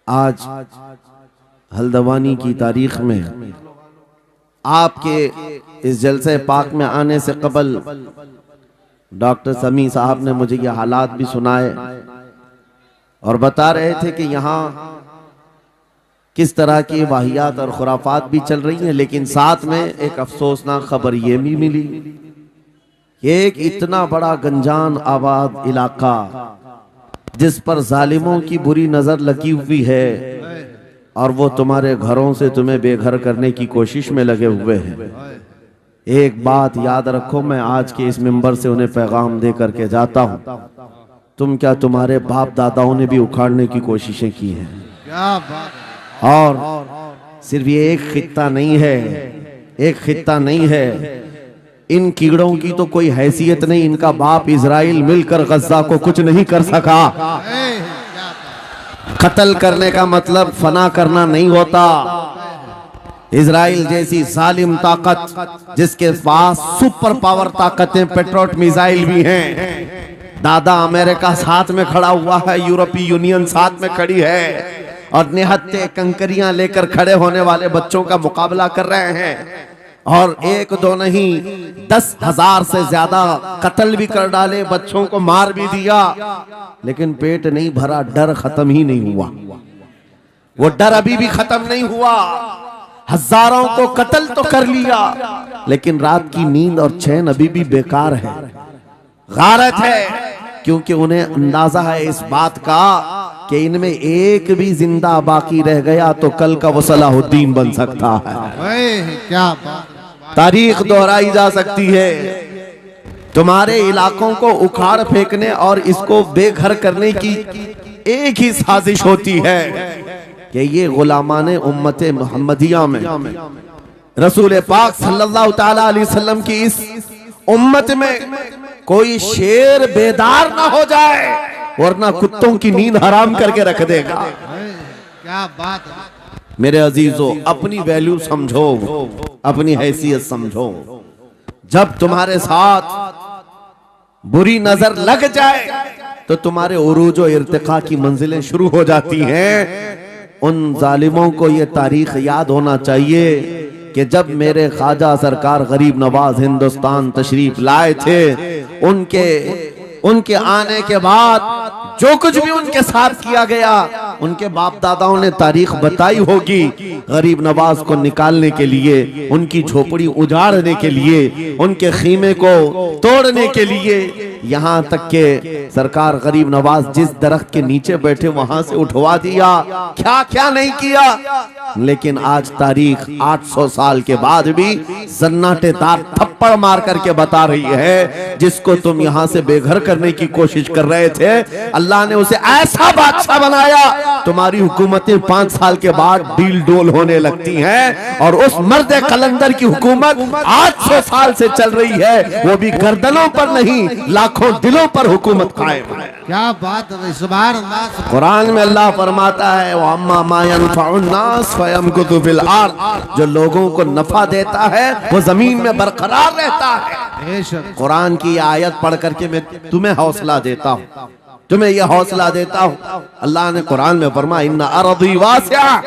आज हल्द्वानी की तारीख में आपके इस जलसे पाक में आने से कबल डॉक्टर समी साहब ने मुझे ये हालात भी सुनाए और बता रहे थे कि यहाँ किस तरह की वाहियात और खुराफात भी चल रही हैं, लेकिन साथ में एक अफसोसनाक खबर ये भी मिली कि एक इतना बड़ा गंजान आबाद इलाका जिस पर जालिमों की बुरी नजर लगी हुई है और वो तुम्हारे घरों से तुम्हें बेघर करने की कोशिश में लगे हुए हैं। एक बात याद रखो, मैं आज के इस मिंबर से उन्हें पैगाम दे करके जाता हूं, तुम क्या तुम्हारे बाप दादाओं ने भी उखाड़ने की कोशिशें की हैं। क्या बात। और सिर्फ ये एक खित्ता नहीं है, एक खित्ता नहीं है, इन कीड़ों की तो कोई हैसियत नहीं। इनका बाप इजराइल मिलकर गज्जा को कुछ नहीं कर सका। कत्ल करने का मतलब फना करना नहीं होता। इजराइल जैसी जालिम ताकत जिसके पास सुपर पावर ताकतें, पेट्रोट मिसाइल भी हैं, दादा अमेरिका साथ में खड़ा हुआ है, यूरोपीय यूनियन साथ में खड़ी है और निहत्ते कंकरियां लेकर खड़े होने वाले बच्चों का मुकाबला कर रहे हैं। और एक दो नहीं 10,000 से ज्यादा कत्ल भी कर डाले, बच्चों को मार भी दिया, लेकिन पेट नहीं भरा, डर खत्म ही नहीं हुआ। वो डर अभी भी खत्म नहीं हुआ। हजारों को कत्ल तो कर लिया, लेकिन रात की नींद और चैन अभी भी बेकार है, गारत है, क्योंकि उन्हें अंदाजा है इस बात का कि इनमें एक भी जिंदा बाकी रह गया तो कल का वो सलाहुद्दीन बन सकता है। क्या बात। तारीख दोहराई जा सकती है। तुम्हारे इलाकों को उखाड़ फेंकने और इसको बेघर करने की एक ही साजिश होती है कि ये गुलामाने उम्मते मुहम्मदिया में रसूल पाक सल्लल्लाहु ताला अलैहि वसल्लम की इस उम्मत में कोई शेर बेदार ना हो जाए, वरना कुत्तों की नींद हराम करके रख देगा। क्या बात। मेरे अजीजों, अपनी वैल्यू समझो, अपनी हैसियत समझो। जब तुम्हारे साथ बुरी नजर लग जाए तो तुम्हारे उरूज और इर्तिका की मंजिलें शुरू हो जाती हैं। उन जालिमों को ये तारीख याद होना चाहिए कि जब मेरे ख्वाजा सरकार गरीब नवाज हिंदुस्तान तशरीफ लाए थे, उनके आने के बाद जो कुछ भी उनके साथ किया गया, उनके बाप दादाओं ने तारीख बताई होगी। गरीब नवाज को निकालने के लिए, उनकी झोपड़ी उजाड़ने के लिए, उनके खीमे को तोड़ने के लिए, यहाँ तक के सरकार गरीब नवाज जिस दरख्त के नीचे बैठे वहां से उठवा दिया, क्या क्या नहीं किया। लेकिन आज तारीख 800 साल के बाद भी सन्नाटेदार थप्पड़ मार करके बता रही है, जिसको तुम यहाँ से बेघर करने की कोशिश कर रहे थे, अल्लाह ने उसे ऐसा बादशाह बनाया, तुम्हारी हुकूमतें 5 साल के बाद डील डोल होने लगती हैं। और उस मर्द कलंदर की हुकूमत 800 साल से चल रही है, वो भी गर्दनों पर नहीं, लाखों दिलों पर हुकूमत कायम है। क्या बात है। सुभान अल्लाह। कुरान में अल्लाह फरमाता है, वो अम्मा मा यनफउन नास फयमकुतु फिल अर्द, जो लोगों को नफा देता है वो जमीन में बरकरार रहता है। कुरान की आयत पढ़ करके मैं तुम्हें हौसला देता हूँ, तुम्हें यह हौसला देता हूँ। अल्लाह ने कुरान में फरमाया, इन्ना अर्दी वासिआ,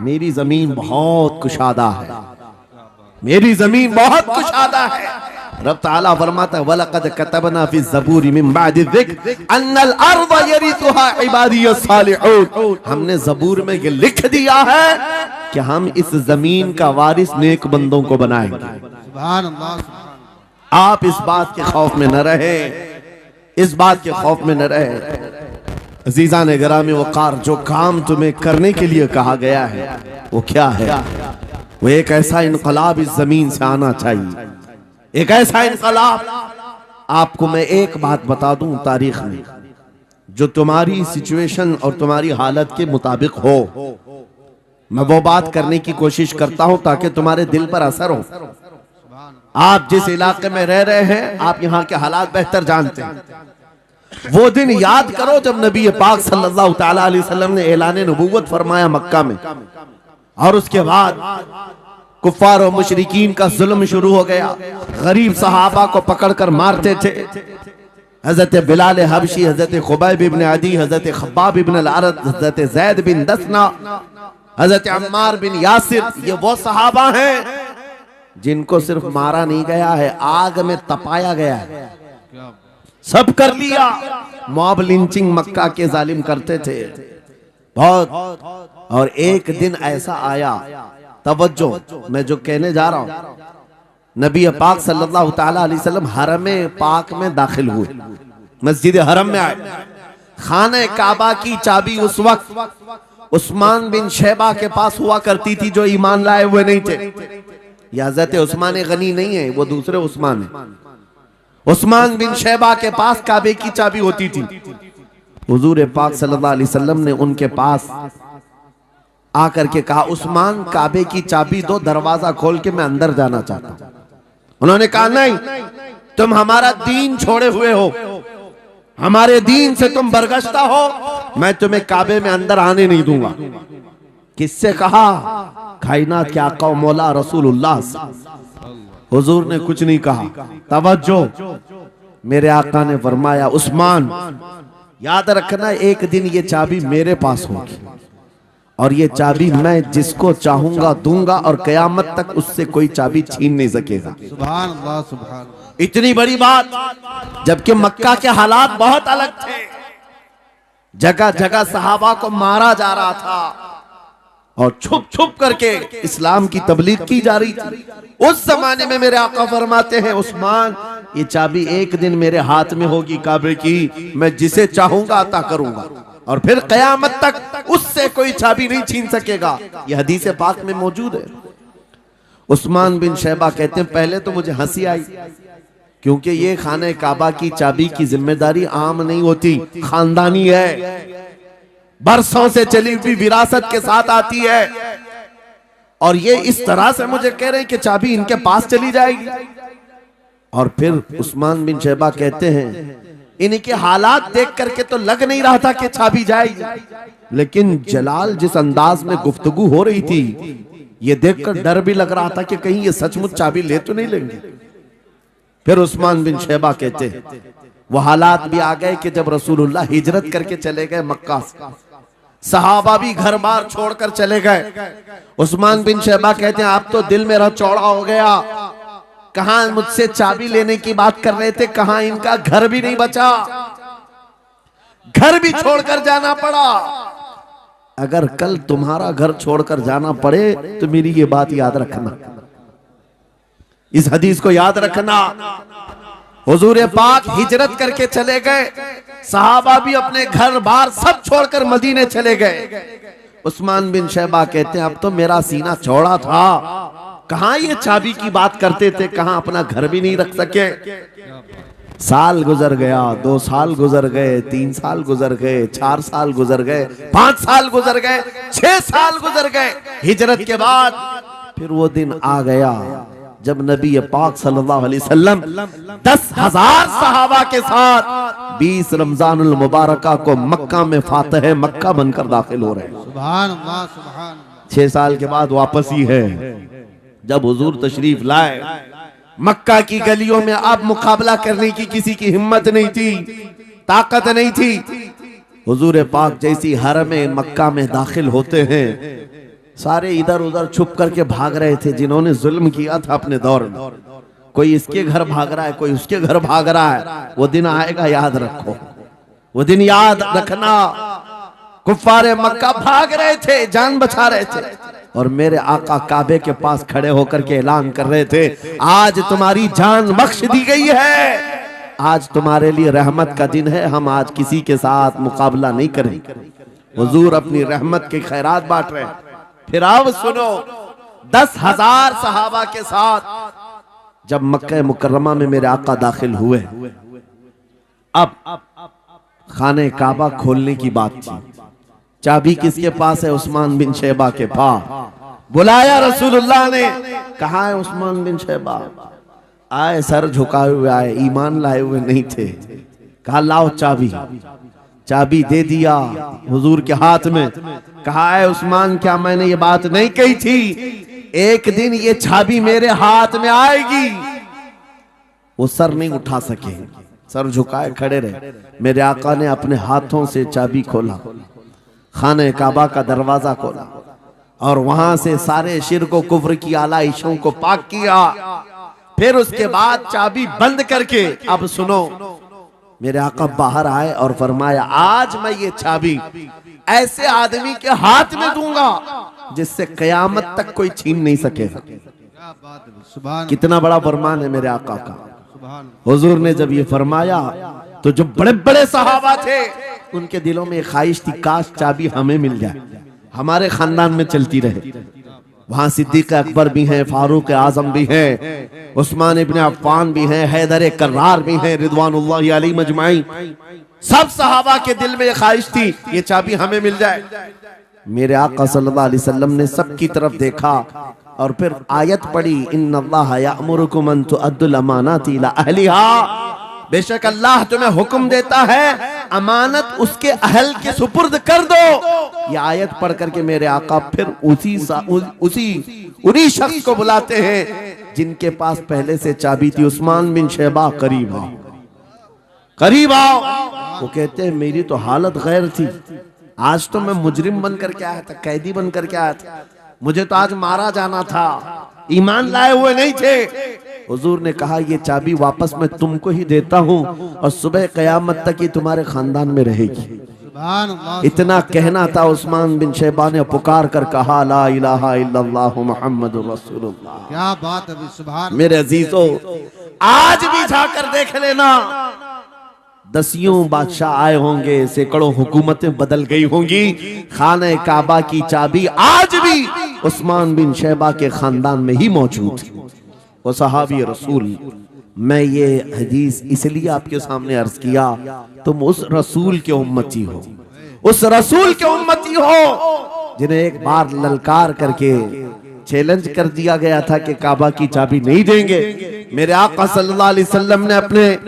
मेरी जमीन बहुत कुशादा है, मेरी जमीन बहुत कुशादा है। रब ताला फरमाता है, वलक़द कतबना फी ज़बूरी मिन बादि ज़िक्र अन्नल अर्ज़ यरिथुहा इबादियस सालिहून, हमने ज़बूर में ये लिख दिया है कि हम इस जमीन का वारिस नेक बंदों को बनाएंगे। सुभान अल्लाह। आप इस बात के खौफ में न रहे, इस बात के खौफ में न रहे। अजीज़ान गिरामी वक़ार, जो काम तुम्हें करने के लिए कहा गया है वो क्या है? वो एक ऐसा इनकलाब इस जमीन से आना चाहिए, एक ऐसा इनकलाब। आपको मैं एक बात बता दूं तारीख में, जो तुम्हारी सिचुएशन और तुम्हारी हालत के मुताबिक हो, मैं वो बात करने की कोशिश करता हूं ताकि तुम्हारे दिल पर असर हो। आप जिस इलाके में रह रहे हैं, आप यहाँ के हालात बेहतर जानते हैं। वो दिन याद करो जब नबी पाक सल्लल्लाहु ताला अलैहि वसल्लम ने ऐलान नबूवत फरमाया मक्का में, और उसके बाद कुफ्फार और मुशरिकीन का जुल्म शुरू हो गया। गरीब सहाबा को पकड़कर मारते थे, हजरत बिलाल हबशी, हजरत खुबैब इब्न अदी, हजरत खब्बाब इब्न अल-अरद, हजरत जैद बिन दसना, हजरत अम्मार बिन यासिर, ये वो सहाबा हैं जिनको सिर्फ मारा नहीं गया है, आग में तपाया गया है। सब कर लिया। मॉब लिंचिंग मक्का के जालिम करते थे बहुत। और एक दिन ऐसा आया, तवज्जो, मैं जो कहने जा रहा हूं, नबी पाक सल्लल्लाहु ताला अलैहि वसल्लम हरम पाक में दाखिल हुए, मस्जिद हरम में आए। खाने काबा की चाबी उस वक्त उस्मान बिन शैबा के पास हुआ करती थी, जो ईमान लाए हुए नहीं थे। ये हजरत उस्मान गनी नहीं है, वो दूसरे उस्मान है। उस्मान बिन शैबा के पास काबे की चाबी होती थी। हुजूर पाक सल्लल्लाहु अलैहि वसल्लम ने उनके पास आकर के कहा, उस्मान काबे की चाबी दो, दरवाजा खोल के मैं अंदर जाना चाहता हूं। उन्होंने कहा, नहीं, तुम हमारा दीन छोड़े हुए हो, हमारे दीन से तुम बरगश्ता हो, मैं तुम्हें काबे में अंदर आने नहीं दूंगा। किससे कहा? कायनात के आका मौला रसूलुल्लाह। हुजूर ने कुछ नहीं कहा। तवज्जो, मेरे आका ने फरमाया, उस्मान याद रखना, एक दिन ये चाबी मेरे पास होगी और ये चाबी मैं जिसको चाहूंगा दूंगा और कयामत तक उससे कोई चाबी छीन नहीं सकेगा। सुभान अल्लाह, सुभान अल्लाह। इतनी बड़ी बात, जबकि मक्का के हालात बहुत अलग थे। जगह जगह सहाबा को मारा जा रहा था और छुप छुप करके इस्लाम की तबलीग की जा रही थी। उस जमाने में मेरे आका फरमाते हैं, उस्मान ये चाबी एक दिन मेरे हाथ में होगी काबे की, मैं जिसे चाहूंगा अता करूंगा और फिर कयामत तक उससे कोई चाबी नहीं छीन सकेगा। यह हदीस पाक में मौजूद है। उस्मान बिन शैबा कहते हैं, पहले तो मुझे हंसी आई, क्योंकि ये खाने काबा की चाबी की जिम्मेदारी आम नहीं होती, खानदानी है, बरसों से चली हुई विरासत के साथ आती है। और ये इस तरह से मुझे कह रहे हैं कि चाबी इनके पास चली जाएगी। और फिर उस्मान बिन शैबा कहते हैं, इनके हालात देख करके तो लग नहीं रहा था कि चाबी जाएगी, लेकिन जलाल जिस अंदाज में गुफ्तगू हो रही थी, ये देखकर डर भी लग रहा था कि कहीं ये सचमुच चाबी ले तो नहीं लेंगे। फिर उस्मान बिन शैबा कहते हैं, वो हालात भी आ गए कि जब रसूलुल्लाह हिजरत करके चले गए मक्का से, सहाबा भी घर बार छोड़कर चले गए। उस्मान बिन शैबा कहते हैं, आप तो दिल मेरा चौड़ा हो गया, कहां मुझसे चाबी लेने की बात कर रहे थे, कहां इनका घर भी नहीं बचा, घर भी छोड़कर जाना पड़ा। अगर कल तुम्हारा घर छोड़कर जाना पड़े तो मेरी ये बात याद रखना, इस हदीस को याद रखना। हुजूर पाक हिजरत करके चले गए, सहाबा भी अपने घर बार सब छोड़कर मदीने चले गए। उस्मान बिन शैबा कहते हैं, अब तो मेरा सीना चौड़ा था, कहां ये चाबी की बात करते थे, कहां अपना घर भी नहीं रख सके। साल गुजर गया, 2 साल गुजर गए, 3 साल गुजर गए, 4 साल गुजर गए, 5 साल गुजर गए, 6 साल गुजर गए। हिजरत के बाद फिर वो दिन आ गया जब नबी पाक सल्लल्लाहु अलैहि वसल्लम 10,000 सहाबा के साथ 20 रमजानुल मुबारका को मक्का में फातह मक्का बनकर दाखिल हो रहे हैं। सुभान अल्लाह, सुभान। 6 साल के बाद वापस ही है, जब हुजूर तशरीफ लाए मक्का की गलियों में, अब मुकाबला करने की किसी की हिम्मत नहीं थी, ताकत नहीं थी। हुजूर पाक जैसी हरम मक्का में दाखिल होते हैं, सारे इधर उधर छुप करके भाग रहे थे जिन्होंने जुल्म किया था अपने दौर में। कोई इसके घर भाग रहा है, कोई उसके घर भाग रहा है। वो दिन आएगा, याद रखो, वो दिन याद रखना। कुफ्फारे मक्का भाग रहे थे, जान बचा रहे थे, और मेरे आका काबे के पास खड़े होकर के ऐलान कर रहे थे, आज तुम्हारी जान बख्श दी गई है, आज तुम्हारे लिए रहमत का दिन है, हम आज किसी के साथ मुकाबला नहीं करेंगे। हुजूर अपनी रहमत के खैरात बांट रहे हैं। फिर अब सुनो, 10,000 सहाबा के साथ जब मक्का मुकर्रमा में मेरे आका दाखिल हुए, अब खाने काबा खोलने की बात थी। चाबी किसके पास है? उस्मान बिन शैबा के पास। बुलाया रसूलुल्लाह ने, कहा है उस्मान बिन शैबा? आए, सर झुकाए हुए आए, ईमान लाए हुए नहीं थे। कहा लाओ चाबी। चाबी दे दिया हुजूर के हाथ में। कहा है उस्मान, क्या मैंने ये बात नहीं कही थी, एक दिन ये चाबी मेरे हाथ में आएगी? वो सर नहीं उठा सके, सर झुकाए खड़े रहे। मेरे आका ने अपने हाथों से चाबी खोला, खाने काबा का दरवाजा खोला और वहां से सारे शिर्क को, कुफ्र की आलाइशों को पाक किया। फिर उसके बाद चाबी बंद करके, अब सुनो, मेरे आका बाहर आए और फरमाया, आज मैं ये चाबी ऐसे आदमी के हाथ में दूंगा जिससे कयामत तक कोई छीन नहीं सकेगा। क्या बात है, सुभान कितना बड़ा फरमान है मेरे आका का। सुभान हुजूर ने जब ये फरमाया तो जो बड़े बड़े सहाबा थे उनके दिलों में ख्वाहिश थी, काश चाबी हमें मिल जाए, हमारे खानदान में चलती रहे। वहां सिद्दीक अकबर भी हैं, फारूक आजम भी हैं, उस्मान इब्न अफ्फान भी हैं, हैदर कर्रार भी हैं, रिदवानुल्लाहि अलैहिम अजमाइन। सब सहाबा के दिल में ये ख्वाहिश थी, ये चाबी हमें मिल जाए। मेरे आका सल्लल्लाहु अलैहि वसल्लम ने सबकी तरफ देखा और फिर आयत पढ़ी, इन्नल्लाह यअमुरुकुम अन तुअद्दुल अमानाति इला अहलिहा। बेशक अल्लाह तुम्हें हुक्म देता है अमानत उसके अहल के सुपुर्द कर दो। ये आयत पढ़ करके मेरे आका फिर उन्हीं शख्स को बुलाते हैं जिनके पास पहले से चाबी थी, उस्मान बिन शैबा, करीब आओ, करीब आओ। वो कहते हैं मेरी तो हालत गैर थी, आज तो मैं मुजरिम बन करके आया था, कैदी बन करके आया था, मुझे तो आज मारा जाना था, ईमान लाए हुए नहीं थे। हुजूर ने कहा ये चाबी वापस मैं तुमको ही देता हूँ और सुबह कयामत तक ये तुम्हारे खानदान में रहेगी। सुभान अल्लाह। इतना कहना था, उस्मान बिन शैबा ने पुकार कर कहा, ला इलाहा इल्लल्लाह मुहम्मदुर रसूलुल्लाह। क्या बात है, सुभान। मेरे अजीजों, आज भी जाकर देख लेना, दसियों बादशाह आए होंगे, सैकड़ों हुकूमतें बदल गई होंगी, खाने काबा की चाबी आज भी उस्मान बिन शैबा के खानदान में ही मौजूद है। वो सहाबी रसूल। मैं ये हदीस इसलिए आपके सामने अर्ज किया, तुम उस रसूल के उम्मती हो, उस रसूल के उम्मती हो जिन्हें एक बार ललकार करके चैलेंज कर दिया गया था कि काबा की चाबी नहीं देंगे। मेरे आका सल्लल्लाहु अलैहि वसल्लम ने अपने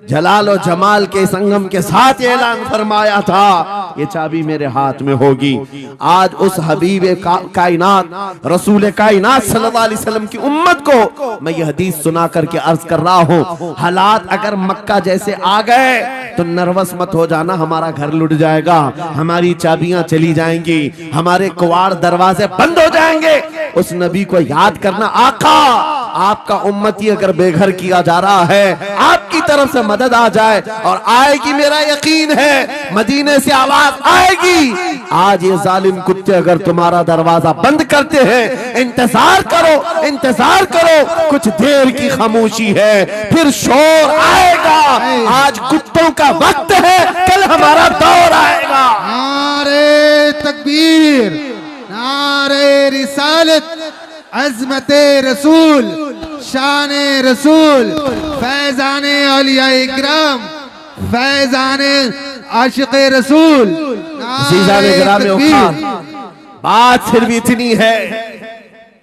जलाल और जमाल के संगम के साथ ऐलान फरमाया था, ये चाबी मेरे हाथ में होगी। आज उस हबीब कायनात रसूल कायनात सल्लल्लाहु अलैहि वसल्लम की उम्मत को मैं ये हदीस सुना करके अर्ज कर रहा हूँ, हालात अगर मक्का जैसे आ गए तो नर्वस मत हो जाना, हमारा घर लुट जाएगा, हमारी चाबियां चली जाएंगी, हमारे कुवाड़ दरवाजे बंद हो जाएंगे। उस नबी को याद करना, आका आपका उम्मती अगर बेघर किया जा रहा है, आपकी तरफ से मदद आ जाए और आएगी, मेरा यकीन है मदीने से आवाज आएगी। आज ये जालिम कुत्ते अगर तुम्हारा दरवाजा बंद करते हैं, इंतजार करो, इंतजार करो, कुछ देर की खामोशी है, फिर शोर आएगा। आज कुत्तों का वक्त है, कल हमारा दौर आएगा। नारे तकबीर, नारे रिसालत, अज़मते रसूल, शाने रसूल, फैजाने औलिया इकराम, फैजाने आशिक़े रसूल। बात सिर्फ इतनी है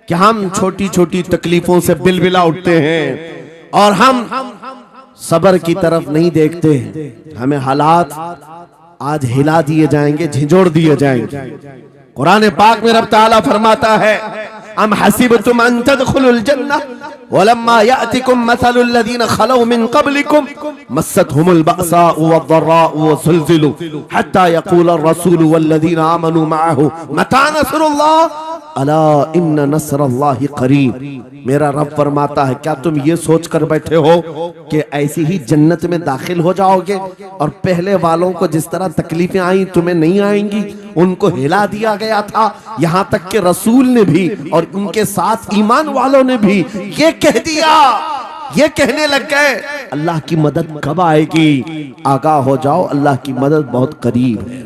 कि हम छोटी छोटी तकलीफों से बिलबिला उठते हैं और हम सबर की तरफ नहीं देखते। हमें हालात आज हिला दिए जाएंगे, झिझोड़ दिए जाएंगे। कुरान पाक में रब ताला फरमाता है, अम हसिबतुम अन तदखुलुल जन्नह वलम्मा यातिकुम मसलुल लज़ीना खलौ मिन क़ब्लिकुम मस्सतहुमुल बअसाउ वद्दर्राउ वज़ुलज़िलू हत्ता यक़ूलर रसूलु वल्लज़ीना आमनू मअहु मता नस्रुल्लाह अला इन्न नस्रल्लाहि क़रीब। मेरा रब फरमाता है, क्या तुम ये सोच कर बैठे हो कि ऐसी ही जन्नत में दाखिल हो जाओगे और पहले वालों को जिस तरह तकलीफें आई तुम्हें नहीं आएंगी? उनको हिला दिया गया था, यहाँ तक कि रसूल ने भी और उनके साथ ईमान वालों ने भी ये कह दिया, ये कहने लग गए अल्लाह की मदद कब आएगी? आगाह हो जाओ, अल्लाह की मदद बहुत करीब है।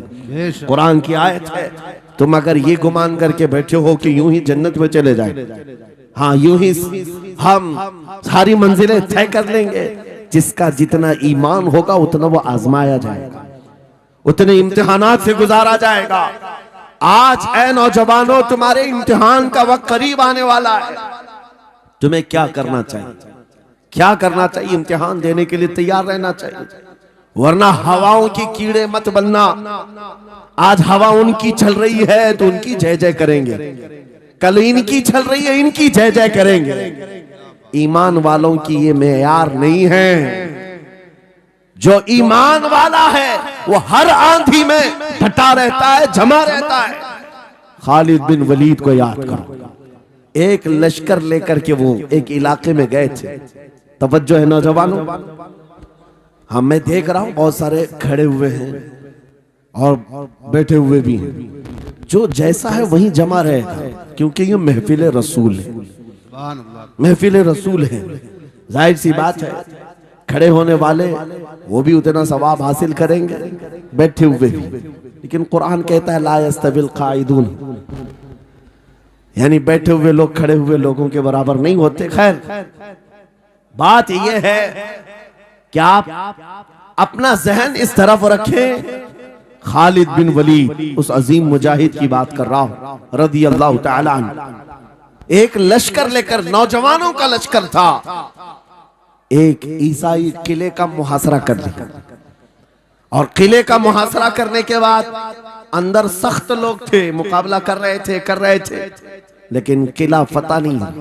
कुरान की आयत है। तुम अगर ये गुमान करके बैठे हो कि यूं ही जन्नत में चले जाए, हाँ यूं ही हम सारी मंजिलें तय कर लेंगे, जिसका जितना ईमान होगा उतना वो आजमाया जाएगा, उतने इम्तिहानात से गुजारा जाएगा। आज ऐ नौजवानों, तुम्हारे इम्तिहान का वक्त करीब आने वाला है। तुम्हें क्या करना चाहिए? क्या करना चाहिए? इम्तिहान देने के लिए तैयार रहना चाहिए, वरना हवाओं की कीड़े मत बनना। आज हवा उनकी चल रही है तो उनकी जय जय करेंगे, कल इनकी चल रही है इनकी जय जय करेंगे। ईमान वालों की ये मेयार नहीं है। जो ईमान वाला है वो हर आंधी में डटा रहता है, जमा रहता है। खालिद बिन वलीद को याद करो, एक लश्कर लेकर के वो एक इलाके में गए थे। तवज्जो है नौजवानों, हाँ मैं देख रहा हूं बहुत सारे खड़े हुए हैं और बैठे हुए भी हैं, जो जैसा है वहीं जमा रहेगा, क्योंकि ये महफिल रसूल है, महफिल रसूल है। जाहिर सी बात है खड़े होने वाले वो भी उतना सवाब हासिल करेंगे, बैठे हुए भी। लेकिन कुरान कहता है ला यस्तविल काइदून, यानी बैठे हुए लोग खड़े हुए लोगों के बराबर नहीं होते। खैर बात यह है कि आप अपना जहन इस तरफ रखें, खालिद बिन वलीद उस अजीम मुजाहिद की बात कर रहा हूं रदी अल्लाह तआला अन्हु। एक लश्कर लेकर, नौजवानों का लश्कर था, एक ईसाई किले का मुहासरा कर लिया। और किले का मुहासरा करने के बाद अंदर सख्त लोग थे, मुकाबला कर रहे थे, लेकिन किला फतह नहीं हुआ।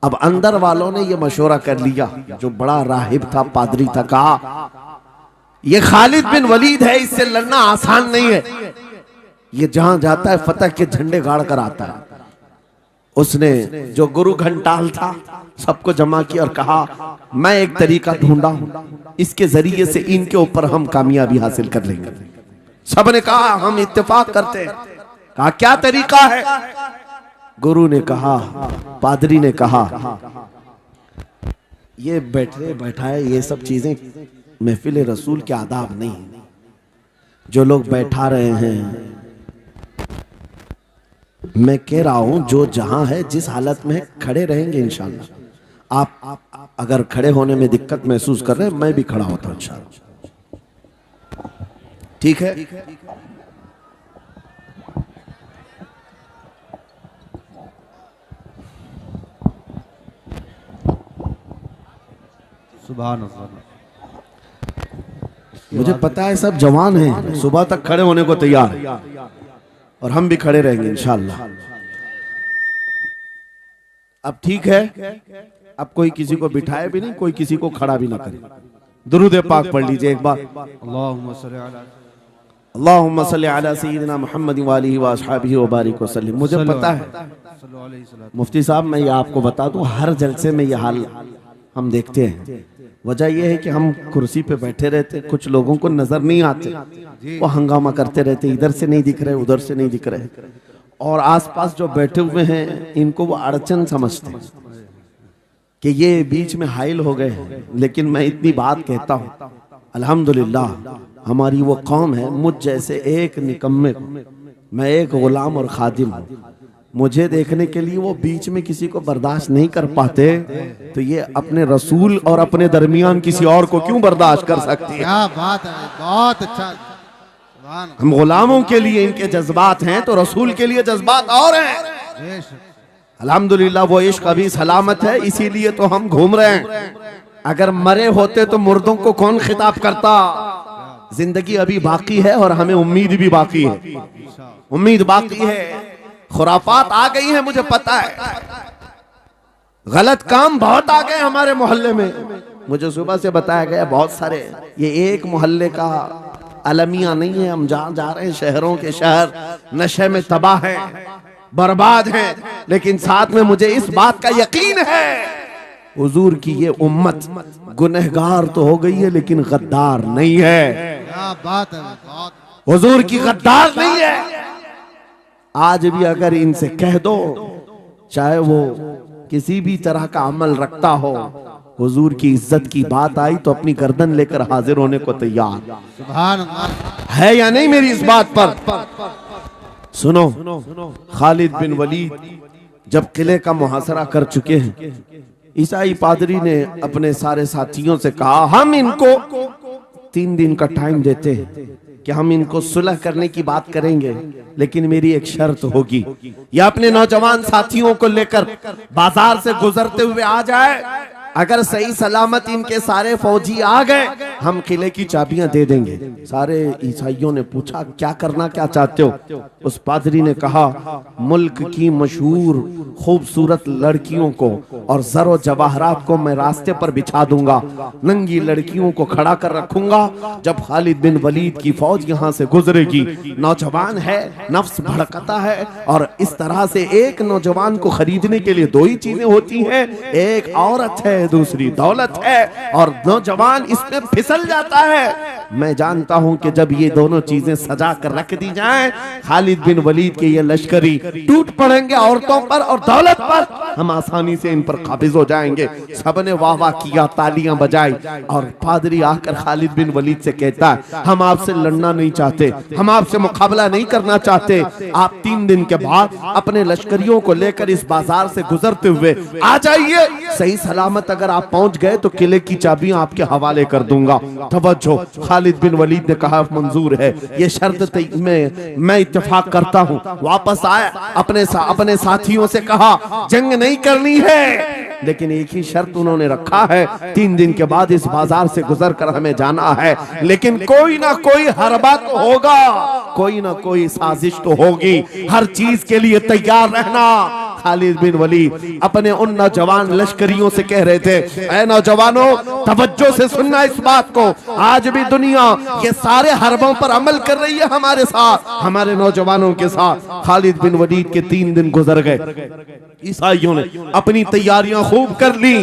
अब अंदर वालों ने यह मशवरा कर लिया, जो बड़ा राहिब था, पादरी था, कहा ये खालिद बिन वलीद है, इससे लड़ना आसान नहीं है, ये जहां जाता है फतह के झंडे गाड़ कर आता है। उसने जो गुरु घंटाल था सबको जमा किया और कहा मैं एक तरीका ढूंढा हूं, इसके जरिए से इनके ऊपर हम कामयाबी हासिल कर लेंगे। सबने कहा हम इत्तेफाक करते हैं। कहा क्या तरीका है? गुरु ने कहा, पादरी ने कहा ये बैठाए ये सब चीजें महफिल रसूल के आदाब नहीं। जो लोग बैठा रहे हैं, मैं कह रहा हूं जो जहां है जिस हालत में है खड़े रहेंगे इंशाल्लाह। आप अगर खड़े होने में दिक्कत महसूस कर रहे हैं, मैं भी खड़ा होता हूं इंशाल्लाह, ठीक है? सुभान अल्लाह। मुझे पता है सब जवान हैं, सुबह तक खड़े होने को तैयार है और हम भी खड़े रहेंगे इंशाल्लाह। अब ठीक है, अब कोई किसी को बिठाए भी नहीं, कोई किसी को खड़ा भी ना करे। दुरूद पाक पढ़ लीजिए एक बार। अल्लाहुम्मा सल्ली अला सय्यिदिना मुहम्मद व आलिहि व अस्हाबिहि व बारिक वसल्लम। मुझे पता है मुफ्ती साहब, मैं ये आपको बता दूं, हर जलसे में ये हाल हम देखते हैं। वजह यह है कि हम कुर्सी पे बैठे रहते, कुछ लोगों को नजर नहीं आते, वो हंगामा करते रहते, इधर से नहीं दिख रहे, उधर से नहीं दिख रहे, और आसपास जो बैठे हुए हैं इनको वो अड़चन समझते हैं कि ये बीच में हाइल हो गए हैं। लेकिन मैं इतनी बात कहता हूं, अल्हम्दुलिल्लाह हमारी वो कौम है, मुझ जैसे एक निकम्मे को, मैं एक गुलाम और खादिम हूं, मुझे देखने के लिए वो बीच में किसी को बर्दाश्त नहीं कर पाते, तो ये अपने रसूल और अपने दरमियान किसी और को क्यों बर्दाश्त कर सकती है? क्या बात है, बहुत अच्छा। हम गुलामों के लिए इनके जज्बात हैं तो रसूल के लिए जज्बात और हैं। अल्हम्दुलिल्लाह वो इश्क अभी सलामत है, इसीलिए तो हम घूम रहे हैं। अगर मरे होते तो मुर्दों को कौन खिताब करता? जिंदगी अभी बाकी है और हमें उम्मीद भी बाकी है, उम्मीद बाकी है। खुराफात आ गई है, मुझे पता है, गलत काम बहुत आ गए हमारे मोहल्ले में। मुझे सुबह से बताया गया बहुत सारे, ये एक मोहल्ले का अलमिया नहीं है, हम जहां जा रहे हैं शहरों के शहर नशे में तबाह हैं, बर्बाद हैं। लेकिन साथ में मुझे इस बात का यकीन है हुजूर की ये उम्मत गुनहगार तो हो गई है लेकिन गद्दार नहीं है। क्या बात है, बहुत। हुजूर की गद्दार नहीं है। आज भी अगर इनसे कह दो, चाहे वो किसी भी तरह का अमल रखता हो, हुजूर की इज्जत की बात आई तो अपनी गर्दन लेकर हाजिर होने को तैयार सुभान अल्लाह है या नहीं मेरी इस बात पर? सुनो, खालिद बिन वलीद जब किले का मुहासरा कर चुके हैं, ईसाई पादरी ने अपने सारे साथियों से कहा हम इनको 3 दिन का टाइम देते हैं कि हम इनको सुलह करने की बात करेंगे, लेकिन मेरी एक शर्त होगी, या अपने नौजवान साथियों को लेकर बाजार से गुजरते हुए आ जाए, अगर सही सलामत इनके सारे फौजी आ गए हम किले की चाबियां दे देंगे। सारे ईसाइयों ने पूछा क्या करना क्या चाहते हो? उस पादरी ने कहा मुल्क की मशहूर खूबसूरत लड़कियों को और जरो जवाहरात को मैं रास्ते पर बिछा दूंगा, नंगी लड़कियों को खड़ा कर रखूंगा। जब खालिद बिन वलीद की फौज यहाँ से गुजरेगी, नौजवान है, नफ्स भड़कता है, और इस तरह से एक नौजवान को खरीदने के लिए दो ही चीजें होती हैं, एक औरत है, दूसरी दौलत है, और नौजवान इसमें फिसल जाता है। मैं जानता हूं कि जब ये दोनों चीजें सजा कर रख दी जाएं, खालिद बिन वलीद के ये लश्करी टूट पड़ेंगे औरतों पर और दौलत पर, हम आसानी से इन पर काबिज हो जाएंगे। सबने वाह वाह किया, तालियां बजाई, और पादरी आकर खालिद बिन वलीद से कहता है हम आपसे लड़ना नहीं चाहते, हम आपसे मुकाबला नहीं करना चाहते। आप 3 दिन के बाद अपने लश्करियों को लेकर इस बाजार से गुजरते हुए आ जाइए। सही सलामत अगर आप पहुंच गए तो किले की चाबियां आपके हवाले कर दूंगा। तवज्जो, खालिद बिन वलीद ने कहा मंजूर है, ये शर्त मैं इत्तेफाक करता हूं। वापस आए, अपने साथियों से कहा जंग नहीं करनी है, लेकिन एक ही शर्त उन्होंने रखा है, 3 दिन के बाद इस बाजार से गुजर कर हमें जाना है, लेकिन कोई ना कोई हरबा तो होगा, कोई ना कोई साजिश तो होगी, हर चीज के लिए तैयार रहना। खालिद बिन वलीद अपने उन नौजवान लश्करियों से कह रहे थे, ऐ नौजवानों तवज्जो से सुनना इस बात को, आज भी दुनिया ये सारे हरबों पर अमल कर रही है हमारे साथ, हमारे नौजवानों के साथ। खालिद बिन वलीद के 3 दिन गुजर गए, ईसाइयों ने अपनी तैयारियां खूब कर ली,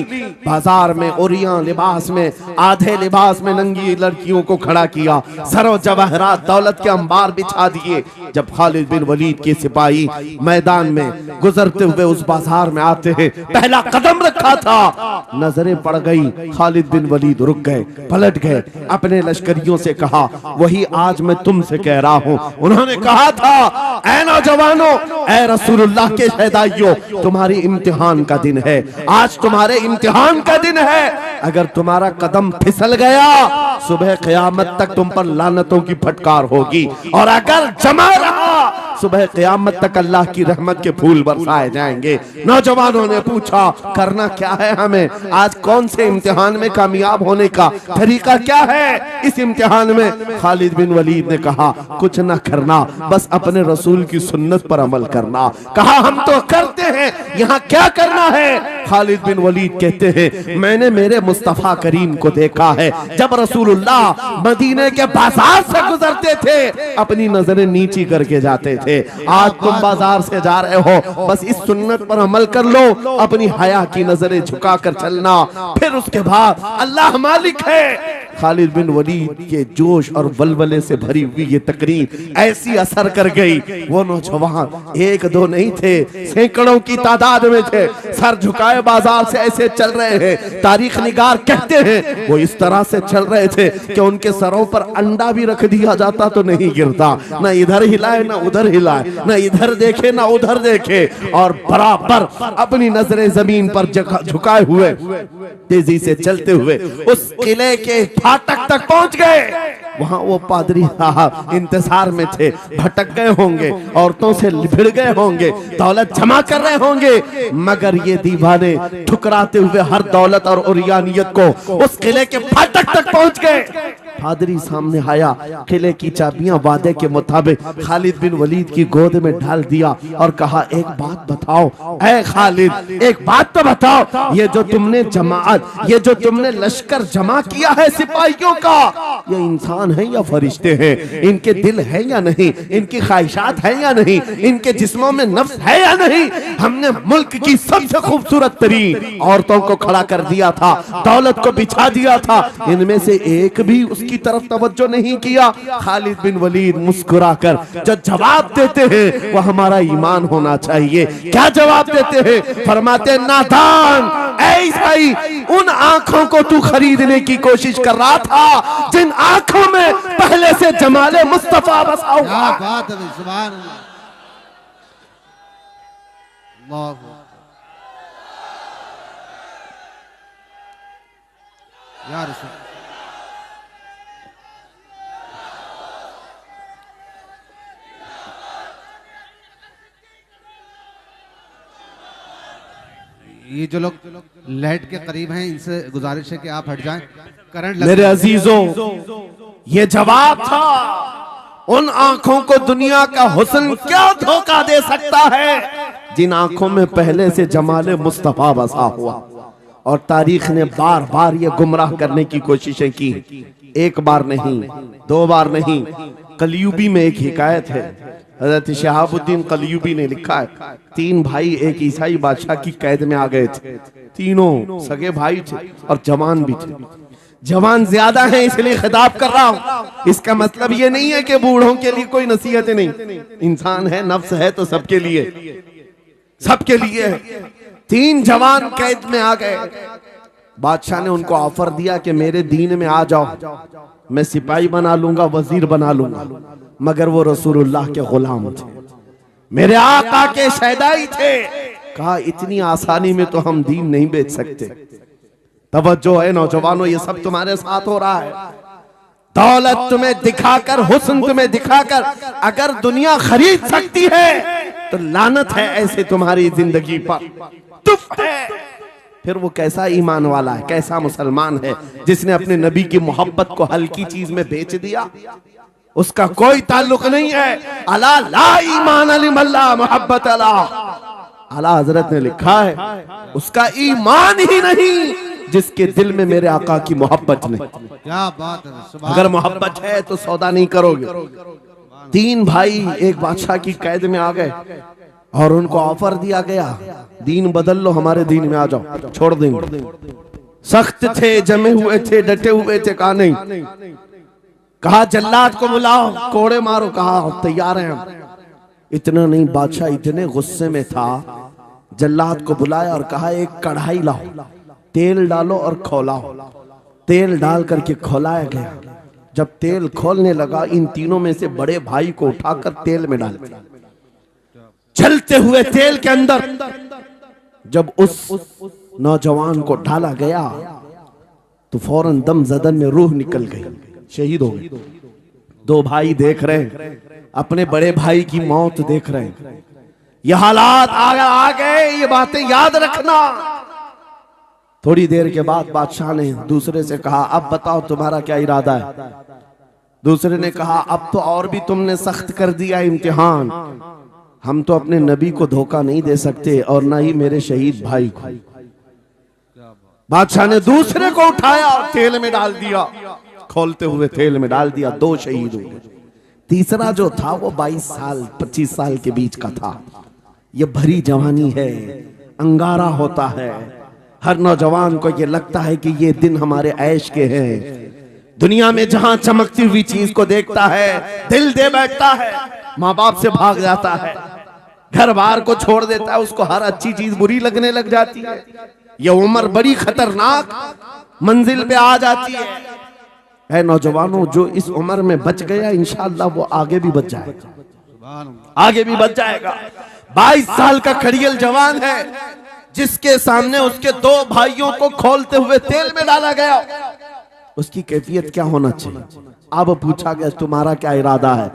बाजार में ओरियां लिबास में, आधे लिबास में नंगी लड़कियों को खड़ा किया, सरो जवाहरात दौलत के अंबार बिछा दिए। जब खालिद बिन वलीद के सिपाही मैदान में गुजरते हुए उस बाजार में आते हैं, पहला कदम रखा था, नजरें पड़ गई, खालिद बिन वलीद रुक गए, पलट गए, अपने लश्करियों से कहा वही आज मैं तुमसे कह रहा हूं। उन्होंने कहा था ऐ नौजवानों, ऐ रसूलुल्लाह के शहदाइयों, तुम्हारी इम्तिहान का दिन है, आज तुम्हारे इम्तिहान का दिन है। अगर तुम्हारा कदम फिसल गया, सुबह क़यामत तक तुम पर लानतों की फटकार होगी, और अगर जमा रहा, सुबह क़यामत तक अल्लाह की रहमत के फूल बरसाए जाएंगे। नौजवानों ने पूछा करना क्या है हमें, आज कौन से इम्तिहान में कामयाब होने का तरीका क्या है इस इम्तिहान में? खालिद बिन वलीद ने कहा कुछ ना करना, बस अपने रसूल की सुन्नत पर अमल करना। कहा हम तो करते हैं, यहाँ क्या करना है? खालिद बिन वलीद कहते हैं मैंने मेरे मुस्तफा करीम को देखा है, जब रसूलुल्लाह मदीने के बाजार से गुजरते थे अपनी नजरें नीची करके जाते थे। आज तुम बाजार से जा रहे हो, बस इस सुन्नत पर अमल कर लो, अपनी हया की नजरें झुकाकर चलना, फिर उसके बाद अल्लाह मालिक है। खालिद बिन वलीद के जोश और वलवले से भरी हुई ये तकरीर ऐसी असर कर गई, वो नौजवान एक दो नहीं थे, सैकड़ों की तादाद में थे, सर झुकाए बाजार से ऐसे चल रहे हैं। तारीख निगार कहते हैं वो इस तरह से चल रहे थे कि उनके सरों पर अंडा भी रख दिया जाता तो नहीं गिरता, ना इधर हिलाए ना उधर हिलाए, ना इधर देखे ना उधर देखे, और बराबर अपनी नजरें जमीन पर झुकाए हुए तेजी से चलते हुए उस किले के फाटक तक पहुंच गए। वहां वो पादरी साहब इंतजार में थे, भटक गए होंगे, औरतों से भिड़ गए होंगे, दौलत जमा कर रहे होंगे, मगर ये दीवाने ठुकराते हुए हर दौलत और उरियानियत को उस किले के फाटक तक पहुंच गए। पादरी सामने आया, किले की चाबियां वादे के मुताबिक खालिद बिन वलीद की गोद में डाल दिया और कहा एक बात बताओ ऐ खालिद, एक बात तो बताओ, ये जो तुमने जमाअत, ये जो तुमने लश्कर जमा किया है सिपाहियों का, ये इंसान है या फरिश्ते हैं? इनके दिल है या नहीं? इनकी ख्वाहिशात है या नहीं? इनके जिस्मों में नफ्स है या नहीं? हमने मुल्क की सबसे खूबसूरत तरीन औरतों को खड़ा कर दिया था, दौलत को बिछा दिया था, इनमें से एक भी की तरफ तवज्जो नहीं किया। खालिद बिन वलीद मुस्कुराकर जो जवाब देते हैं वो हमारा ईमान होना चाहिए। क्या जवाब देते हैं? फरमाते नादान, ऐसा ही उन आंखों को तू खरीदने की कोशिश कर रहा था जिन आंखों में पहले से जमाले मुस्तफा बसा हुआ। क्या बात है, सुभान अल्लाह। या रसूल ये जो लोग लाइट के करीब हैं इनसे गुजारिश है कि आप हट जाएं। करंट मेरे अजीजों, ये जवाब था उन आंखों को दुनिया का हुस्न क्या धोखा दे सकता है जिन आंखों में पहले से जमाले मुस्तफा बसा हुआ। और तारीख ने बार बार ये गुमराह करने की कोशिशें की, एक बार नहीं, दो बार नहीं। कलयुबी में एक हिकायत है, हजरत शहाबुद्दीन कलयुबी ने लिखा है, 3 भाई एक ईसाई बादशाह की कैद में आ गए थे। तीनों सगे भाई थे और जवान भी थे। जवान ज्यादा है इसलिए खिताब कर रहा हूं। इसका मतलब ये नहीं है कि बूढ़ों के लिए कोई नसीहतें नहीं। इंसान है, नफ्स है, तो सबके लिए, सबके लिए है। 3 जवान कैद में आ गए। बादशाह ने उनको ऑफर दिया कि मेरे दीन में आ जाओ, मैं सिपाही बना लूंगा, वजीर बना लूंगा। मगर वो रसूलुल्लाह के गुलाम थे, मेरे आका के शहदाई थे। कहा इतनी आसानी में तो हम दीन नहीं बेच सकते। तवज्जो है नौजवानों, ये सब तुम्हारे साथ हो रहा है। दौलत तुम्हें दिखाकर, हुस्न तुम्हें दिखाकर अगर दुनिया खरीद सकती है तो लानत है ऐसे तुम्हारी जिंदगी पर, तुफ है। फिर वो कैसा ईमान वाला है, कैसा मुसलमान है जिसने अपने नबी की मोहब्बत को हल्की चीज में बेच दिया। उसका कोई ताल्लुक नहीं है। अला ला ईमान अलिमल्ला मोहब्बत अला, आला हजरत ने लिखा है उसका ईमान ही नहीं जिसके दिल में मेरे आका की मोहब्बत नहीं। क्या बात है। अगर मोहब्बत है तो सौदा नहीं करोगे। 3 भाई एक बादशाह की कैद में आ गए और उनको ऑफर दिया गया, दीन बदल लो, हमारे दीन में आ जाओ, छोड़ देंगे। सख्त थे, जमे हुए थे, डटे हुए थे। कहा नहीं। कहा जल्लाद को बुलाओ, कोड़े मारो। कहा तैयार हैं हम। इतना नहीं, बादशाह इतने गुस्से में था, जल्लाद को बुलाया और कहा एक कढ़ाई लाओ, तेल डालो और खौलाओ। तेल डाल करके खौलाया गया। जब तेल खोलने लगा, इन तीनों में से बड़े भाई को उठाकर तेल में डाल दिया। चलते हुए तेल के अंदर जब उस नौजवान को डाला गया तो फौरन दम जदन में रूह निकल गई, शहीद हो गए। 2 भाई देख रहे हैं, अपने बड़े भाई की मौत देख रहे हैं। ये हालात आ गए, ये बातें याद रखना। थोड़ी देर के बाद बादशाह ने दूसरे से कहा अब बताओ तुम्हारा क्या इरादा है। दूसरे ने कहा अब तो और भी तुमने सख्त कर दिया इम्तिहान, हम तो अपने नबी को धोखा नहीं दे सकते और ना ही मेरे शहीद भाई को। बादशाह ने दूसरे को उठाया और तेल में डाल दिया, खोलते हुए तेल में डाल दिया। 2 शहीद हुए। तीसरा जो था वो 22 साल 25 साल के बीच का था। ये भरी जवानी है, अंगारा होता है। हर नौजवान को ये लगता है कि ये दिन हमारे ऐश के हैं। दुनिया में जहां चमकती हुई चीज को देखता है दिल दे बैठता है, माँ बाप से भाग जाता है, घर बार को छोड़ देता है, उसको हर अच्छी चीज बुरी लगने लग जाती है। ये उम्र बड़ी खतरनाक मंजिल पे आ जाती है। नौजवानों, जो इस उम्र में बच गया इंशाअल्लाह वो आगे भी बच जाएगा, आगे भी बच जाएगा। 22 साल का खड़ियल जवान है जिसके सामने उसके 2 भाइयों को खोलते हुए तेल में डाला गया। उसकी कैफियत क्या होना चाहिए। अब पूछा गया तुम्हारा क्या इरादा है।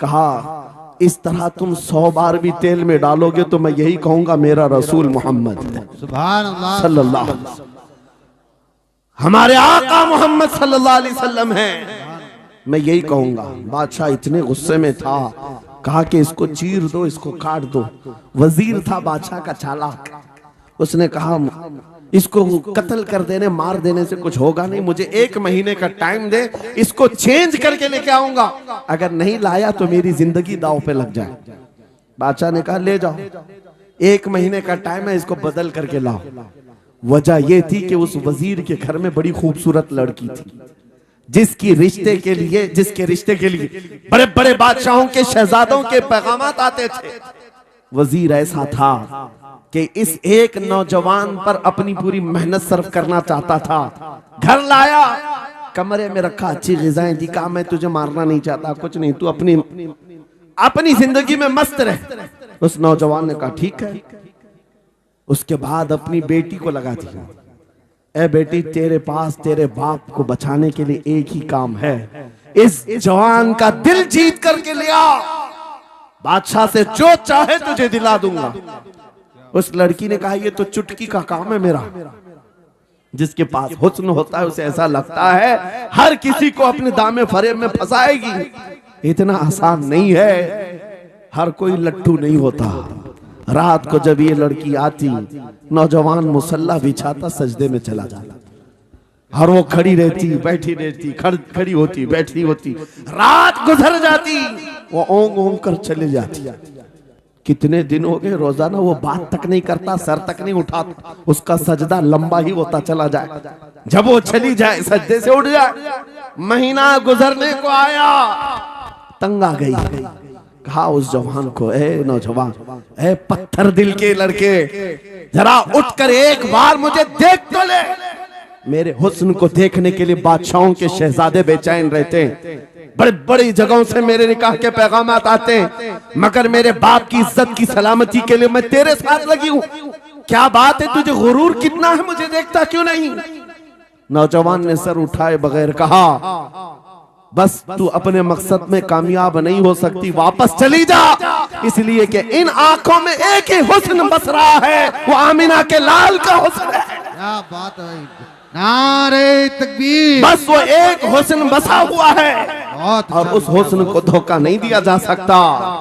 कहा इस तरह तुम 100 बार भी तेल में डालोगे तो मैं यही कहूंगा मेरा रसूल मोहम्मद सुभान अल्लाह सल्लल्लाहु अलैहि वसल्लम, हमारे आका मोहम्मद सल्लल्लाहु अलैहि वसल्लम है, मैं यही कहूंगा। बादशाह इतने गुस्से में था, कहा कि इसको चीर दो, इसको काट दो। वजीर था बादशाह का चालाक, उसने कहा इसको कत्ल कर देने, मार देने से कुछ होगा नहीं, मुझे 1 महीने का टाइम दे, इसको चेंज करके लेके आऊंगा, अगर नहीं लाया तो मेरी जिंदगी दांव पे लग जाए। बादशाह ने कहा ले जाओ, 1 महीने का टाइम है, इसको बदल करके लाओ। वजह यह थी कि उस वजीर के घर में बड़ी खूबसूरत लड़की थी जिसके रिश्ते के लिए बड़े बड़े बादशाहों के शहजादों के पैगामात आते थे। वजीर ऐसा था कि इस एक नौजवान पर अपनी पूरी मेहनत सर्व करना चाहता था। घर लाया, कमरे में रखा, अच्छी ग़िज़ाएं दी, कहा मैं तुझे मारना नहीं चाहता, कुछ नहीं, तू अपनी जिंदगी में मस्त रह। उस नौजवान ने कहा ठीक है। उसके बाद अपनी बेटी को लगा दिया, ए बेटी तेरे पास तेरे बाप को बचाने के लिए एक ही काम है, इस जवान का दिल जीत करके ले आ, बादशाह से जो चाहे तुझे दिला दूंगा। उस लड़की ने कहा ये तो चुटकी का काम है मेरा। जिसके पास हुस्न होता है उसे ऐसा लगता है हर किसी को अपने दामे फरेब में फंसाएगी। इतना आसान नहीं है, हर कोई लट्टू नहीं होता। रात को जब ये लड़की आती, नौजवान मुसल्ला बिछाता, सजदे में चला जाता और वो खड़ी रहती, बैठी रहती, खड़ी होती, बैठी होती। रात गुजर जाती, वो ओंग ओंग कर चले जाती। कितने दिन हो गए, रोजाना वो बात तक नहीं करता, सर तक नहीं उठाता। उसका सजदा लंबा ही होता चला जाए। जब वो चली जाए, सजदे से उठ जाए। महीना गुजरने को आया, तंग आ गई। कहा उस जवान को, ए नौजवान, ए पत्थर दिल के लड़के, जरा उठकर एक बार मुझे देख तो ले। मेरे हुस्न को देखने के लिए बादशाहों के शहजादे बेचैन रहते हैं। बड़ी बड़ी जगहों से मेरे निकाह के पैगाम आते हैं, मगर मेरे बाप की इज्जत की सलामती के लिए मैं तेरे साथ लगी हूं। क्या बात है, तुझे गुरूर कितना है, मुझे देखता क्यों नहीं? नौजवान ने सर उठाए बगैर कहा, बस तू अपने मकसद में कामयाब नहीं हो सकती, वापस चली जा। इसलिए कि इन आंखों में एक ही हुस्न बस रहा है, वो आमिना के लाल का हुस्न है। क्या बात है भाई, नारे तकबीर। बस वो एक हुस्न बसा हुआ है और उस हुस्न को धोखा नहीं दिया जा सकता।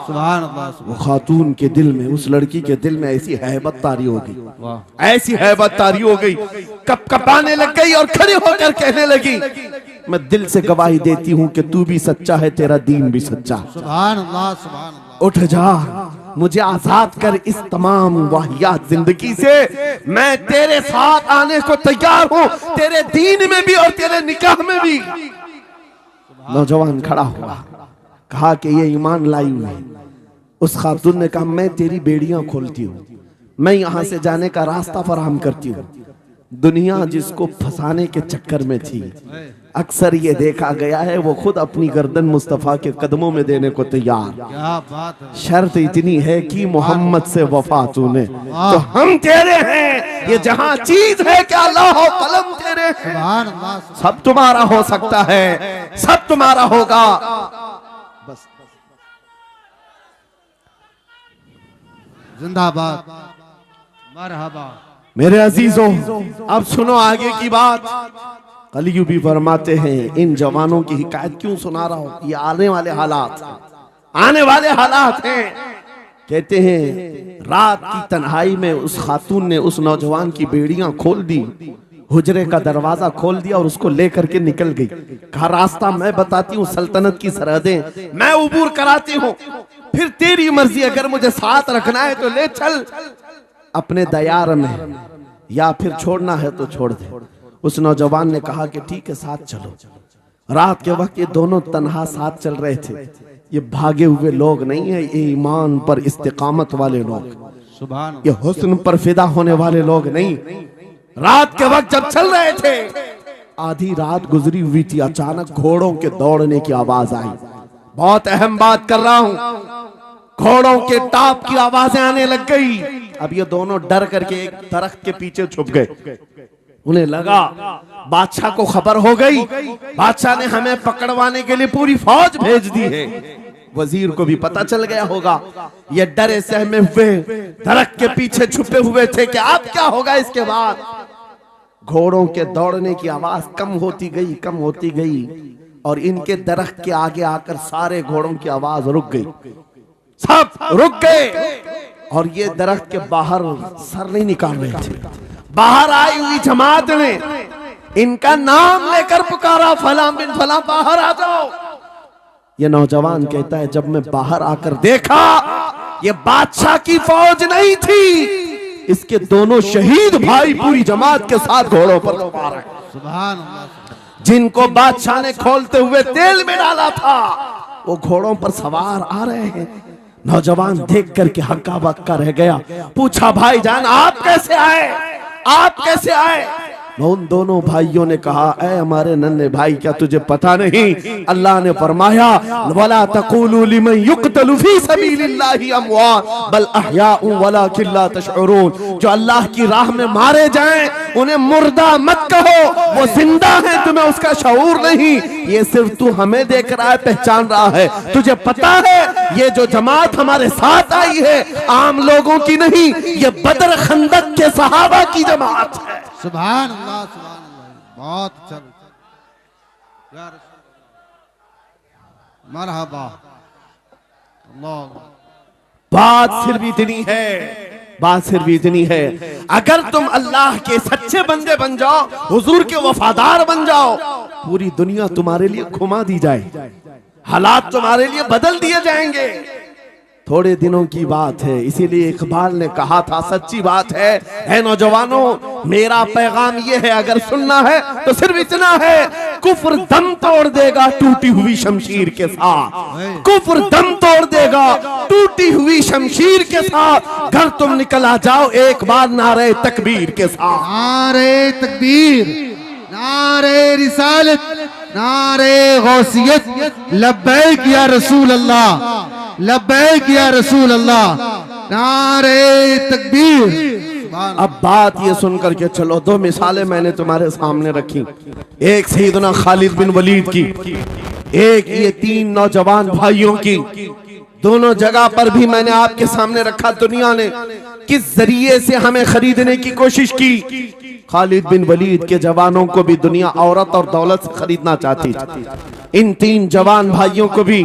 सुभान अल्लाह। वो खातून के दिल में, उस लड़की के दिल में ऐसी हैबत तारी हो गई, ऐसी हैबत तारी हो गई, कपकपाने लग गई और खड़ी होकर कहने लगी, मैं दिल से गवाही देती हूँ कि तू भी सच्चा है, तेरा दीन भी सच्चा। सुभान अल्लाह, सुभान अल्लाह। उठ जा, मुझे आजाद कर इस तमाम वाहियात जिंदगी से। मैं तेरे साथ आने को तैयार हूँ, तेरे दीन में भी और तेरे निकाह में भी। नौजवान खड़ा हुआ, कहा कि ये ईमान लाई हुई है। उस खातून ने कहा, मैं तेरी बेड़ियां खोलती हूँ, मैं यहाँ से जाने का रास्ता फराहम करती हूँ। दुनिया जिसको फंसाने के चक्कर में थी, अक्सर ये देखा गया है वो खुद अपनी गर्दन मुस्तफा के कदमों में देने को तैयार। क्या बात है। शर्त इतनी है कि मोहम्मद से वफा तूने, तो हम तेरे हैं। ये जहां चीज है कि अल्लाह हो कलम तेरे हैं। सुभान अल्लाह। सब तुम्हारा हो सकता है, सब तुम्हारा होगा। बस जिंदाबाद, मरहबा। मेरे अजीजों, अब सुनो आगे की बात। कलियू भी फरमाते हैं, इन जवानों की हिकायत क्यों सुना रहा हूं, ये आने वाले हालात, आने वाले हालात हैं। कहते हैं रात की तन्हाई में उस खातून ने उस नौजवान की बेड़ियां खोल दी, हुजरे का दरवाजा खोल दिया और उसको लेकर के निकल गई। कहा रास्ता मैं बताती हूँ, सल्तनत की सरहदें मैं उबूर कराती हूँ, फिर तेरी मर्जी, अगर मुझे साथ रखना है तो ले चल अपने दयार में, या फिर छोड़ना है तो छोड़ दे। उस नौजवान ने कहा कि ठीक है, साथ चलो। रात के वक्त ये दोनों तन्हा साथ चल रहे थे। ये भागे हुए लोग नहीं है, ये ईमान पर इस्तिकामत वाले लोग, सुभान ये हुस्न पर फिदा होने वाले लोग नहीं। रात के वक्त जब चल रहे थे, आधी रात गुजरी हुई थी, अचानक घोड़ों के दौड़ने की आवाज आई। बहुत अहम बात कर रहा हूं, घोड़ों के टाप की आवाजें आने लग गई। अब ये दोनों डर करके एक दरख्त के पीछे छुप गए। उन्हें लगा बादशाह को खबर हो गई, बादशाह ने हमें पकड़वाने के लिए पूरी फौज भेज दी है। वजीर को भी पता चल गया होगा। ये डरे सहमे हुए दरख्त के पीछे छुपे हुए थे कि अब क्या होगा इसके बाद। घोड़ों के दौड़ने की आवाज कम होती गई, कम होती गई, और इनके दरख्त के आगे आकर सारे घोड़ों की आवाज रुक गई, सब रुक गए। और ये दरख्त के बाहर सर नहीं निकाल रहे थे। बाहर आई हुई जमात ने इनका नाम लेकर पुकारा, फला बिन फला बाहर आ जाओ। ये नौजवान कहता है, जब मैं बाहर आकर देखा, ये बादशाह की फौज नहीं थी, इसके दोनों शहीद भाई पूरी जमात के साथ घोड़ों पर सवार हैं। सुभान अल्लाह। जिनको बादशाह ने खोलते हुए तेल में डाला था, वो घोड़ों पर सवार आ रहे हैं। नौजवान देख करके हक्का बक्का रह गया। पूछा, भाईजान आप कैसे आए, आप कैसे आए? उन दोनों भाइयों ने कहा, ऐ हमारे नन्हे भाई, क्या तुझे पता नहीं, अल्लाह ने फरमाया, वला तक़ूलू लिमन युक़तलु फी सबीलिल्लाहि अमवात बल अहयाउ वलाकिन ला तशउरून। जो अल्लाह की राह में मारे जाएं उन्हें मुर्दा मत कहो, वो जिंदा है, तुम्हें उसका शऊर नहीं। ये सिर्फ तू हमें देख रहा है, पहचान रहा है, तुझे पता है ये जो जमात हमारे साथ आई है आम लोगों की नहीं, ये बदर खंदक के सहाबा की जमात है। सुभान अल्लाह, सुभान अल्लाह, बहुत अच्छा या रसूल मरहबा। अल्लाह, बात सिर्फ इतनी है, बात सिर्फ इतनी है, अगर तुम अल्लाह के सच्चे बंदे बन जाओ, हुजूर के वफादार बन जाओ, पूरी दुनिया तुम्हारे लिए घुमा दी जाए, हालात तुम्हारे लिए बदल दिए जाएंगे। थोड़े दिनों की बात है, इसीलिए इकबाल ने कहा था, सच्ची बात है नौजवानों, मेरा पैगाम ये है, अगर सुनना है तो सिर्फ इतना है, कुफ्र दम तोड़ देगा टूटी हुई शमशीर के साथ, कुफ्र दम तोड़ देगा टूटी हुई शमशीर के साथ। घर तुम निकल आ जाओ एक बार नारे तकबीर के साथ। नारे तकबीर, नारे रिसालत, नारे गौसियत, लब्बैक या रसूल अल्लाह, लब्बैक या रसूल अल्लाह, नारे तकबीर। अब बात ये सुनकर के चलो, दो मिसालें मैंने तुम्हारे सामने रखी, एक सैयदना खालिद बिन वलीद की, एक ये तीन नौजवान भाइयों की। दोनों जगह पर भी मैंने आपके सामने रखा, दुनिया ने किस जरिए से हमें खरीदने की कोशिश की। खालिद बिन वलीद के जवानों को भी दुनिया औरत और दौलत से खरीदना चाहती थी, इन तीन जवान भाइयों को भी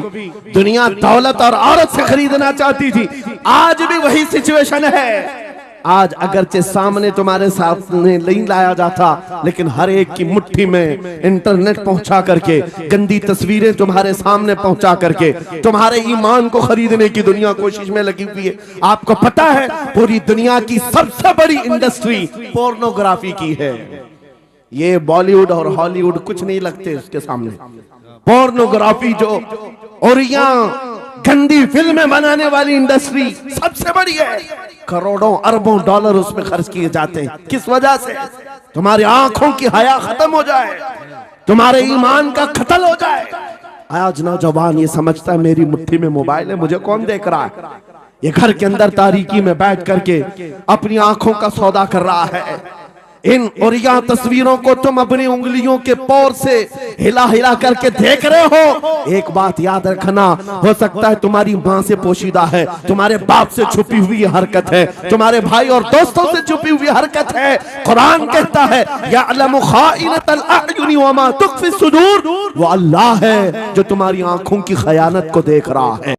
दुनिया दौलत और औरत से खरीदना चाहती थी। आज भी वही सिचुएशन है। आज अगरचे सामने तुम्हारे सामने नहीं लाया जाता, लेकिन हर एक की मुट्ठी में इंटरनेट पहुंचा करके, गंदी तस्वीरें तुम्हारे सामने पहुंचा करके तुम्हारे ईमान को खरीदने की दुनिया कोशिश में लगी हुई है। आपको पता है पूरी दुनिया की सबसे बड़ी इंडस्ट्री पोर्नोग्राफी की है। ये बॉलीवुड और हॉलीवुड कुछ नहीं लगते उसके सामने। पोर्नोग्राफी जो और यहाँ गंदी फिल्में बनाने वाली इंडस्ट्री सबसे बड़ी है, करोड़ों अरबों डॉलर उसमें खर्च किए जाते हैं। किस वजह से? तुम्हारी आंखों की हया खत्म हो जाए, तुम्हारे ईमान का कत्ल हो जाए। आज नौजवान ये समझता है मेरी मुट्ठी में मोबाइल है, मुझे कौन देख रहा है। ये घर के अंदर तारीकी में बैठ करके अपनी आंखों का सौदा कर रहा है। इन और यहाँ तस्वीरों को तुम अपनी उंगलियों के पोर से हिला हिला करके देख रहे हो। एक बात याद रखना, हो सकता है तुम्हारी माँ से पोशीदा है, तुम्हारे बाप से छुपी हुई हरकत है, तुम्हारे भाई और दोस्तों से छुपी हुई हरकत है। कुरान कहता है यअलमु खाइनतल अयुनि वमा तुख्फी सुदूर, वो अल्लाह है जो तुम्हारी आंखों की खयानत को देख रहा है।